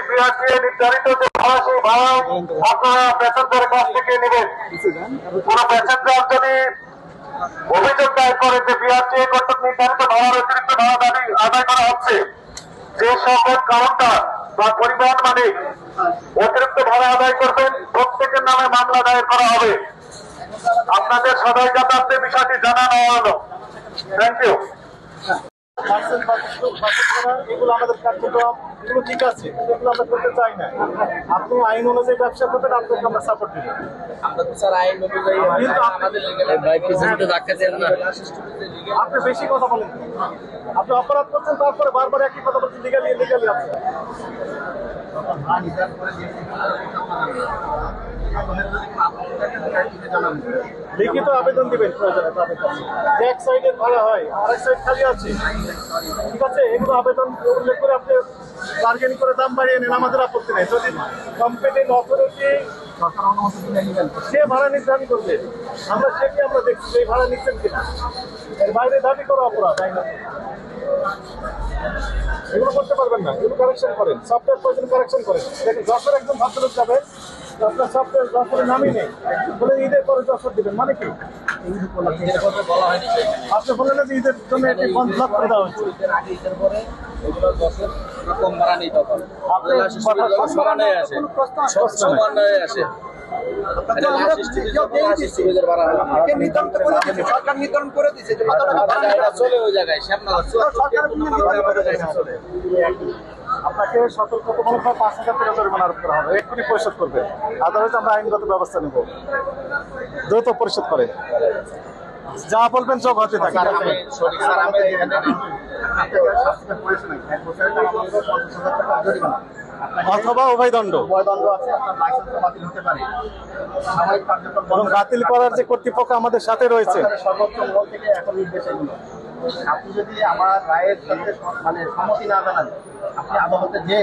BRTA নির্ধারিত যে ভাড়া সেই ভাড়া আপনারা প্যাসেঞ্জারের কাছ থেকে নেবেন। কোন প্যাসেঞ্জার যদি অভিযোগ দায়ের করে যে বিআরটিএ কর্তৃক নির্ধারিত ভাড়ার অতিরিক্ত ভাড়া দাবি আদায় করা হচ্ছে, যে সকল কাউন্টার বা পরিবহন মালিক অতিরিক্ত ভাড়া আদায় করবেন প্রত্যেকের নামে মামলা দায়ের করা হবে। আপনাদের সবাই যাতায়াতের বিষয়টি জানানো হলো। Thank you. এগুলো আমাদের কার্যক্রম, এগুলো ঠিক আছে, এগুলো আমরা করতে চাই না। আপনি আইন অনুযায়ী ব্যবসা করবেন, আপনাকে আমরা সাপোর্ট দিব। আপনি বেশি কথা বলেন, আপনি অপরাধ করছেন, তারপরে বারবার একই কথা বলছেন, লিগালি লিগালি আছে। লিখিত আবেদন দিবেন প্রয়োজনে তাদের কাছে, যে এক সাইডের ভাড়া হয় আর এক সাইড খালি আছে, ঠিক আছে, এগুলো আবেদন উল্লেখ করে আপনি বার্গেনিং করে দাম বাড়িয়ে নেন, আমাদের আপত্তি নেই। যদি কম্পিটিং অথরিটি সে ভাড়া নির্ধারণ করবে, আমরা সেটি আমরা দেখছি এই ভাড়া নিচ্ছেন কিনা, এর বাইরে দাবি করা অপরাধ, তাই না? এগুলো করতে পারবেন না, এগুলো কারেকশন করেন, সফটওয়্যার প্রয়োজন কারেকশন করেন। দেখেন যশোর একজন ভদ্রলোক যাবে, আপনার সফটওয়্যার যশোরের নামই নেই, বলে ঈদের পরে যশোর দিবেন, মানে কি? আপনি বললেন না যে ঈদের জন্য এটি বন্ধ করে দেওয়া হচ্ছে। নির্ধারণ করে দিচ্ছে আপনাকে সতর্কতামূলক ৫,০০০ টাকা জরিমানা আরোপ করা হবে, এক্ষুনি পরিশোধ করবে, আদালত আমরা আইনগত ব্যবস্থা নেব, দ্রুত পরিশোধ করে। যা বলবেন সব হতে থাকে। অথবা উভয়দণ্ড আছে, আপনার লাইসেন্স বাতিল হতে পারে। এবং বাতিল করার যে কর্তৃপক্ষ আমাদের সাথে রয়েছে সর্বোচ্চ মহল থেকে এখন নির্দেশ এগুলো। আপনি যদি আমার রায়ের সাথে মানে সম্মতি না জানান, আপনি আদালতে যে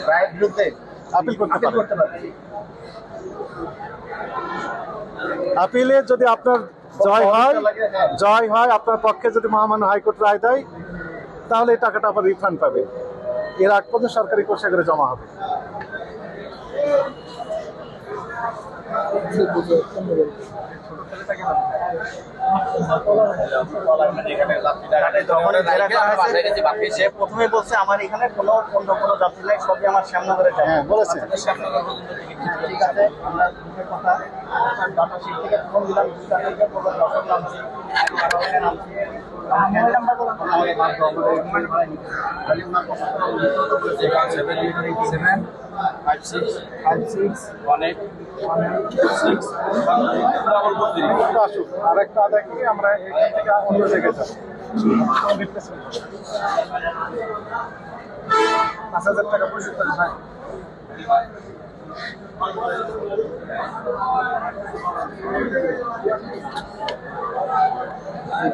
রায়ের বিরুদ্ধে আপিল করতে পারবেন। আপিলে যদি আপনার জয় হয় আপনার পক্ষে, যদি মহামান্য হাইকোর্ট রায় দেয়, তাহলে এই টাকাটা আবার রিফান্ড পাবে। এর আগ পর্যন্ত সরকারি কোষাগারে জমা হবে। প্রথমে বলছে আমার এখানে কোনো অন্য কোনো যাত্রী নাই, সবই আমার শ্যামনগরে বলেছে। ঠিক আছে, আমরা কথা ডাটা শিট থেকে ফোন দিলাম, আরেকটা দেখি আমরা এখান থেকে অন্য জায়গায় যাবো। ৫,০০০ টাকা পরিশোধ করেন ভাই।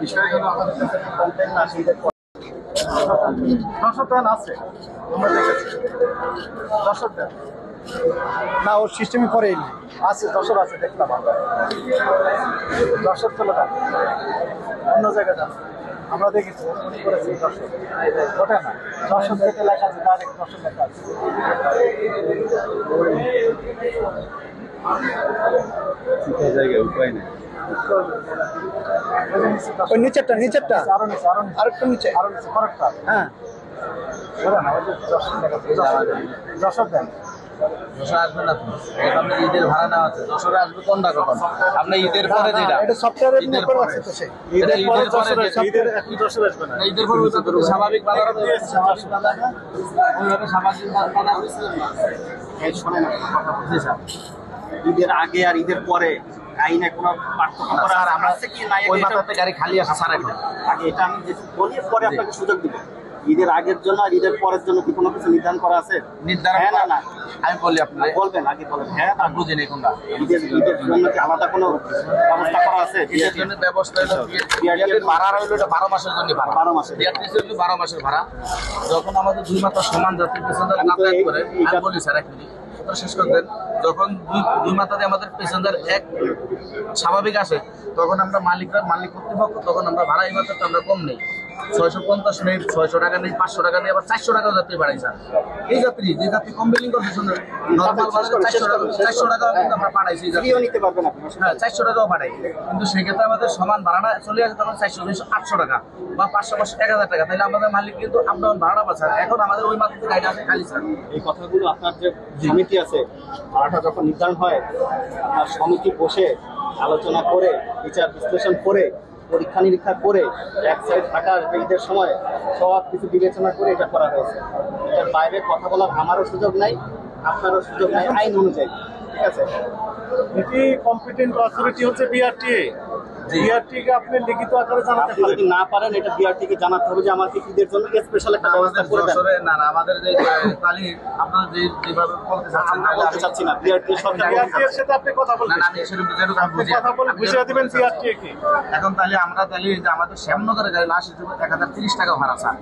বিষয়গুলো আমাদের কাছে কমপ্লেন না আসে, দর্শক দেন আছে, আমরা দেখেছি দর্শক দেন না, ওর সিস্টেমই করেই আছে, দর্শক আছে, দেখলাম আমরা দর্শক চলে যান, অন্য জায়গায় যান, আমরা দেখেছি করেছি দর্শক, ওটা না দর্শক থেকে লেখা আছে, ডাইরেক্ট দর্শক লেখা আছে। জায়গায় উপায় নেই, নিচেরটা আরেকটু নিচে, হ্যাঁ দর্শক দেন। আসবে না, আপনি ঈদের ভাড়া নেওয়া আছে, যশোরে আসবে কোনটা কখন? আপনি ঈদের পরে যেটা, এটা সফটওয়্যারে ঈদের পরে আছে, তো সেই ঈদের পরে ঈদের এখন যশোর আসবে না, ঈদের পরে স্বাভাবিক বাজার ওইভাবে স্বাভাবিক বাজার এই শোনেন কথা বুঝেছেন, ঈদের আগে আর ঈদের পরে আইনে কোনো পার্থক্য করা আর আমরা আছে কি নাই, ওই মাথাতে গাড়ি খালি আসে স্যার, এখন আগে এটা আমি বলি, পরে আপনাকে সুযোগ দিব। ঈদের আগের জন্য আর ঈদের পরের জন্য কি কোনো কিছু নির্ধারণ করা আছে? নির্ধারণ হ্যাঁ না, আমি বলি, আপনি বলবেন, আগে বলেন। হ্যাঁ আর বুঝিনি কোনটা ঈদের জন্য কি আলাদা কোনো ব্যবস্থা করা আছে? ঈদের জন্য ব্যবস্থা হলো বিআরটির ভাড়া হইলো, এটা 12 মাসের জন্য ভাড়া, 12 মাসের বিআরটির জন্য 12 মাসের ভাড়া। যখন আমাদের দুই মাত্রা সমান যাত্রী প্যাসেঞ্জার যাতায়াত করে, আমি বলি স্যার এক মিনিট শেষ করতেন, যখন দুই মাত্রাতে আমাদের প্যাসেঞ্জার এক স্বাভাবিক আসে, তখন আমরা মালিক কর্তৃপক্ষ, তখন আমরা ভাড়া এই মাত্রাটা আমরা কম নেই। 650 নেই, 600 টাকা নেই, 500 টাকা নেই, আবার 400 টাকাও যাত্রী বাড়াই স্যার। এই যাত্রী যে যাত্রী কম বিলিং করছে শুনুন, নর্মাল বাসে 400 টাকাও কিন্তু আমরা পাঠাইছি এই যাত্রী। নিতে পারবেন আপনি। হ্যাঁ 400 টাকাও পাঠাই, কিন্তু সেক্ষেত্রে আমাদের সমান ভাড়াটা চলে আসে তখন 400, 800 টাকা বা 500, 1000 টাকা। তাহলে আমাদের মালিক কিন্তু আপ ডাউন ভাড়া পাচ্ছে। এখন আমাদের ওই মাত্র গাড়িটা আছে খালি স্যার। এই কথাগুলো আপনার যে সমিতি আছে, ভাড়াটা যখন নির্ধারণ হয়, আপনার সমিতি বসে আলোচনা করে, বিচার বিশ্লেষণ করে, পরীক্ষা নিরীক্ষা করে, এক সাইড থাকার ঈদের সময় সব কিছু বিবেচনা করে এটা করা হয়েছে। এটার বাইরে কথা বলার আমারও সুযোগ নাই, আপনারও সুযোগ নাই আইন অনুযায়ী। ঠিক আছে? এটি কম্পিটেন্ট অথরিটি হচ্ছে বিআরটিএ। বিআরটিকে আপনি লিখিত আকারে জানাতে আপনি পারেন। যদি না পারেন, এটা বিআরটিকে জানাতে হবে যে আমাকে ঈদের জন্য স্পেশাল একটা ব্যবস্থা আমাদের করে দেন। যশোরে না, আমাদের যে তালি আপনারা যেভাবে বলতে চাচ্ছেন, আমরা বলতে চাচ্ছি না, বিআরটি সরকার বিআরটিএ এর সাথে আপনি কথা না বলবেন। না, আমি সেরকম যেটুকু আমি বুঝি, কথা বলে বুঝিয়ে দিবেন বিআরটিএ কি। এখন তাহলে আমরা তাহলে যে আমাদের শ্যামনগরের গাড়ি লাস্ট 1030 টাকা ভাড়া স্যার।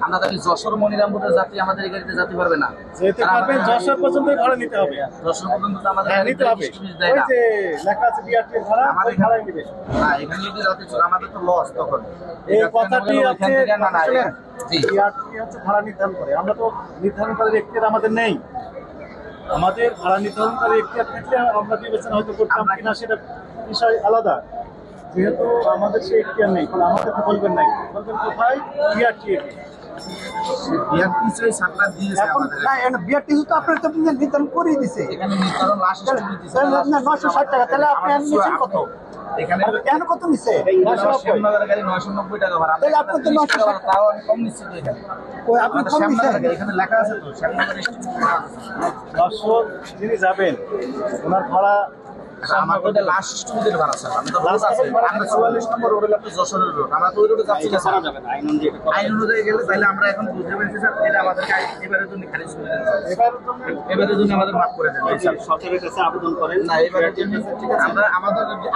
আমরা তাহলে যশোর মনিরামপুরের যাত্রী আমাদের এই গাড়িতে যেতে পারবে না। যেতে পারবেন, যশোর পর্যন্ত ভাড়া নিতে হবে। যশোর পর্যন্ত তো আমাদের হ্যাঁ, গাড়ি নিতে হবে। দেয় ওই না। যে লেখা আছে বিআরটিএ ভাড়া, আমাদের ওই ভাড়াই নিবে। না, এখানে যদি যাত্রী ছিল আমাদের তো লস তখন। এই কথাটি ওইখান থেকে না না, শুনেন, জি বিআরটিএ হচ্ছে ভাড়া নির্ধারণ করে। আমরা তো নির্ধারণকারী এখতিয়ার আমাদের নেই। আমাদের ভাড়া নির্ধারণকারী এখতিয়ার থাকলে আমরা বিবেচনা হয়তো করতাম কিনা সেটা বিষয় আলাদা। যেহেতু আমাদের সেই এখতিয়ার নেই, ফলে আমাদেরকে বলবেন নাই, বলবেন কোথায় বিআরটিএ। বিআরটিসি সাপ্লাই দিয়েছে এখন আমাদের। না বিআরটি তো আপনার তো নির্ধারণ করে দিছে। এখানে নির্ধারণ লাস্ট তাহলে আপনার 960 টাকা, তাহলে আপনি নিচ্ছেন কত? এখানে আর কেন কত নিচ্ছে? শ্যামনগরের গাড়ি 990 টাকা ভাড়া। তাহলে আপনার তো 960 টাকা, তাও আমি কম নিচ্ছি তো এখানে। কই আপনি আমাদের কম শ্যামনগরের নিচ্ছেন? গাড়ি, এখানে লেখা আছে তো শ্যামনগর স্টেশন। যশোর যিনি যাবেন ওনার ভাড়া আমার তো এটা লাস্ট স্টুডেন্টের ভাড়া স্যার। আমি তো রোড আছে, আমরা 44 নম্বর রোড হলো আপনার যশোরের রোড। আমরা তো ওই রোডে যাচ্ছি না এটা স্যার। করা যাবে না, আইন অনুযায়ী এটা করা আইন অনুযায়ী গেলে তাহলে আমরা এখন বুঝতে পেরেছি স্যার, এটা আমাদেরকে এবারের জন্য খারিজ করে দেন স্যার। এবারের জন্য এবারের জন্য আমাদের মাফ করে দেন যাবে। স্যার। সরকারের কাছে আবেদন করেন। না, এবারের জন্য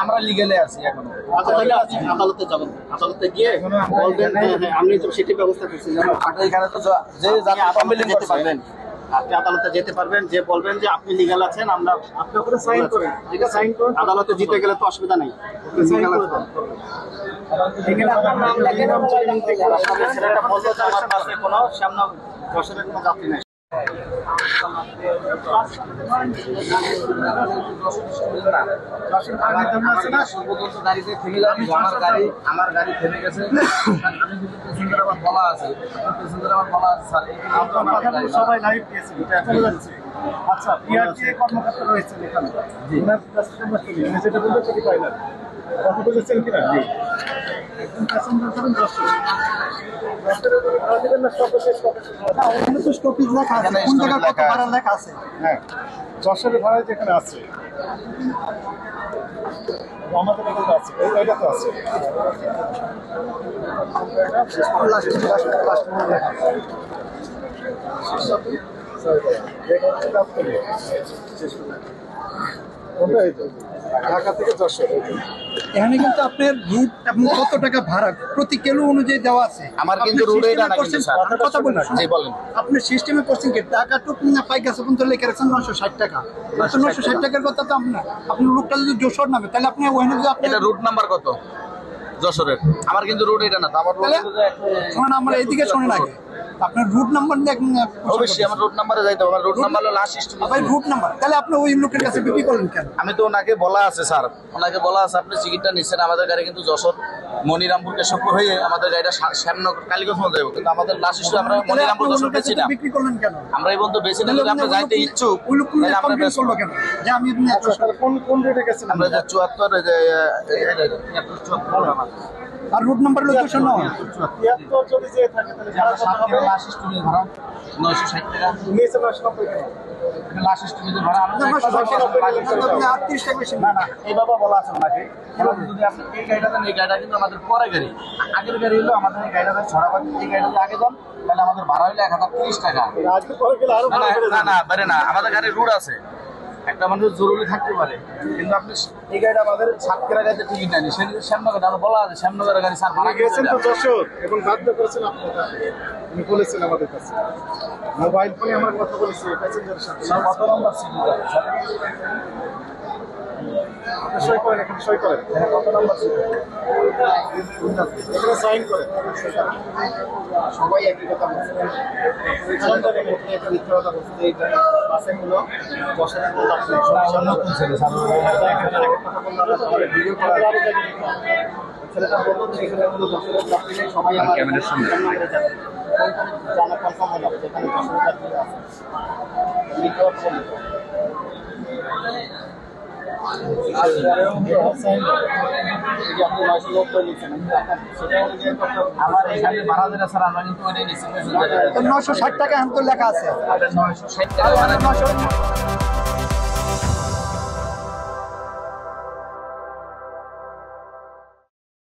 আমরা লিগেলে আছি এখনো। আচ্ছা, তাহলে আপনি আদালতে যাবেন, আদালতে গিয়ে বলবেন আপনি তো সেটি ব্যবস্থা করছেন। আপনার এখানে তো যে যাত্রী কমপ্লেইন যেতে করছে, পারবেন, আপনি আদালতে যেতে পারবেন, যে বলবেন যে আপনি লিগ্যাল আছেন, আমরা আপনি ওখানে সাইন করেন। ঠিক আছে, সাইন করেন। আদালতে জিতে গেলে তো অসুবিধা নেই। সাইন করে দেন। এখানে আপনার নাম লেখেন, নাম চাইলেন থেকে আপনাদের ছেলেটা বললো যে আমার পাশে কোনো সামনে যশোরের কোনো যাত্রী নেই। আমার গাড়ি থেমে গেছে। আমি কিন্তু প্যাসেঞ্জার আমার বলা আছে, প্যাসেঞ্জার আমার বলা আছে স্যার। আপনার কথাগুলো সবাই লাইভ দিয়েছে, এটা চলে যাচ্ছে। আচ্ছা, বিআরটিএ কর্মকর্তা রয়েছেন এখানে। ওনার কাছ থেকে আমরা শুনি, উনি যেটা বলবেন সেটি পাইলেন। কথা বুঝেছেন কিনা? একজন প্যাসেঞ্জার করেন যশোর। যশোরের কোনো ভাড়া দেবেন না, সর্বশেষ কত? না, ওখানে তো স্টপেজ লেখা আছে, কোন জায়গায় কত ভাড়া লেখা আছে। হ্যাঁ, যশোরের ভাড়া যেখানে আছে আমাদের এখানে আছে, এটা তো আছে। ঢাকা থেকে যশোর। এখানে কিন্তু আপনার রুট এবং কত টাকা ভাড়া প্রতি কিলো অনুযায়ী দেওয়া আছে। আমার কিন্তু আপনি রুট এটা না সিস্টেমে কিন্তু করছেন, স্যার। আমি কথা বলি। জি বলেন। আপনি সিস্টেমে করছেন কি টাকা তো পাই গেছে পর্যন্ত লেখা রাখছেন 960 টাকা। 960 টাকার কথা তো আপনার লোকটা যদি যশোর নামে, তাহলে আপনি ওখানে যদি আপনি এটা রুট নাম্বার কত যশোরের? আমার কিন্তু রুট এটা না, তো আমার তাহলে শোনেন, আমরা এইদিকে শোনেন আগে আপনার রুট নাম্বার নিয়ে অবশ্যই আমার রুট নাম্বারে যাইতে হবে। আমার রুট নাম্বার হলো লাস্ট ভাই রুট নাম্বার, তাহলে আপনি ওই লোকের কাছে বিক্রি করলেন কেন? আমি তো ওনাকে বলা আছে স্যার, ওনাকে বলা আছে আপনি টিকিটটা নিচ্ছেন, আমাদের গাড়ি কিন্তু যশোর মনিরামপুর কেশবপুর হয়ে আমাদের গাড়িটা শ্যামনগর কালীগঞ্জ পর্যন্ত যাবো, কিন্তু আমাদের লাস্ট ইস্যু আমরা তাহলে মনিরামপুর আপনি যশোর ওনার কাছে বেছি না। বিক্রি করলেন কেন? আমরা এই বন্ধু বেশি না, যদি আপনি যাইতে ইচ্ছুক ওই লোক তাহলে আমরা কমপ্লেন বেচবো। করলো কেন যে আমি আচ্ছা, তাহলে কোন রেটে গেছেন? আমরা যে 74 এই যে 74 আমার আর রুট নাম্বার লোকেশন না 73 যদি যেয়ে থাকে তাহলে যে আমরা 7 কিলো লাস্ট স্টুডেন্ট ভাড়া 960 টাকা, নিয়েছে 990 টাকা। লাস্ট স্টুডেন্ট ভাড়া আমরা 38 টাকা বেশি না না এইভাবে বলা আছে ওনাকে। এবার যদি আপনি এই গাড়িটা দেন, এই গাড়িটা কিন্তু আমাদের পরে গাড়ি, আগের গাড়ি হলো আমাদের এই গাড়িটা ছড়াবাদ, এই গাড়িটা যদি আগে যান তাহলে আমাদের ভাড়া হলো 1030 টাকা। আজকে পরে গেলে আরো না ভাড়া বেড়ে না যাবে। না বেড়ে না, আমাদের গাড়ির রুট আছে, একটা মানুষ জরুরি থাকতে পারে, কিন্তু আপনি এই গাড়িটা আমাদের সাতক্ষীরা গাড়িতে টিকিট নেয়নি, সেদিন শ্যামনগর আমরা বলা আছে শ্যামনগরের গাড়ি স্যার ভাড়া আপনি গেছেন তো যশোর এবং বাধ্য করেছেন আপনাকে, উনি বলেছেন আমাদের কাছে, মোবাইল ফোনে আমরা কথা বলেছি প্যাসেঞ্জারের সাথে। কত নম্বর সিট আপনি সই করেন, এখানে সই করেন। কত নাম্বার ছিল? এখানে সাইন করেন। সবাই একই কথা বলছে, একটা মিথ্যা কথা বলছে যে এই বাসেগুলো বসার কোনো লাভ নেই। ছেলেটা বললো যে এখানে কোনো বছরের চাকরি নেই, সবাই আমার ক্যামেরার সামনে জানা কনফার্ম হলো যেখানে বছরের চাকরি আছে। মিথ্যা কথা বললো। আমার এখানে ভাড়া যেটা স্যার আমরা কিন্তু ওইটাই নিচ্ছি। 960 টাকা এখন তো লেখা আছে। 960 টাকা ভাড়া। 900